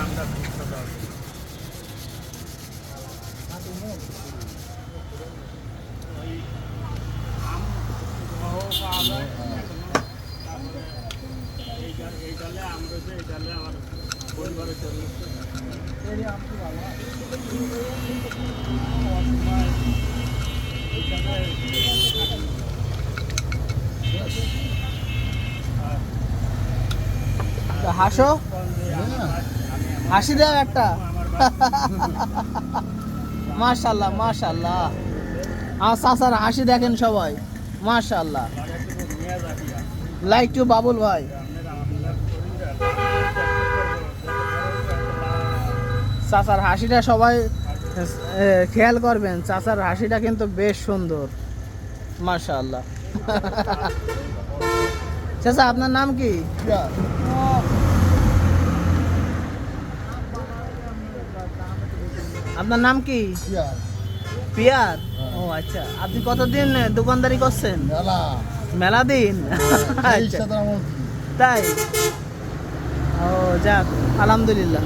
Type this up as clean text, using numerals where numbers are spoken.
আমরা বুঝতে পারবো। ওই আম সহ পাওয়া যায় এখনো। তারপরে এই ডালে আম রয়েছে, এই ডালে আমার পরিবারের জন্য হাসো, হাসি দাও একটা। মাশাআল্লাহ মাশাআল্লাহ, আমার চাচার হাসি দেখেন সবাই, মাশাআল্লাহ। লাইক টু বাবুল ভাই। চাচার হাসিটা সবাই খেয়াল করবেন, চাচার হাসিটা কিন্তু বেশ সুন্দর, মাশাআল্লাহ। চাচা আপনার নাম কি? আপনার নাম কি? পিয়ার। ও আচ্ছা, আপনি কতদিন দোকানদারি করছেন? মেলা দিন। আচ্ছা, তাই? ও যাক, আলহামদুলিল্লাহ।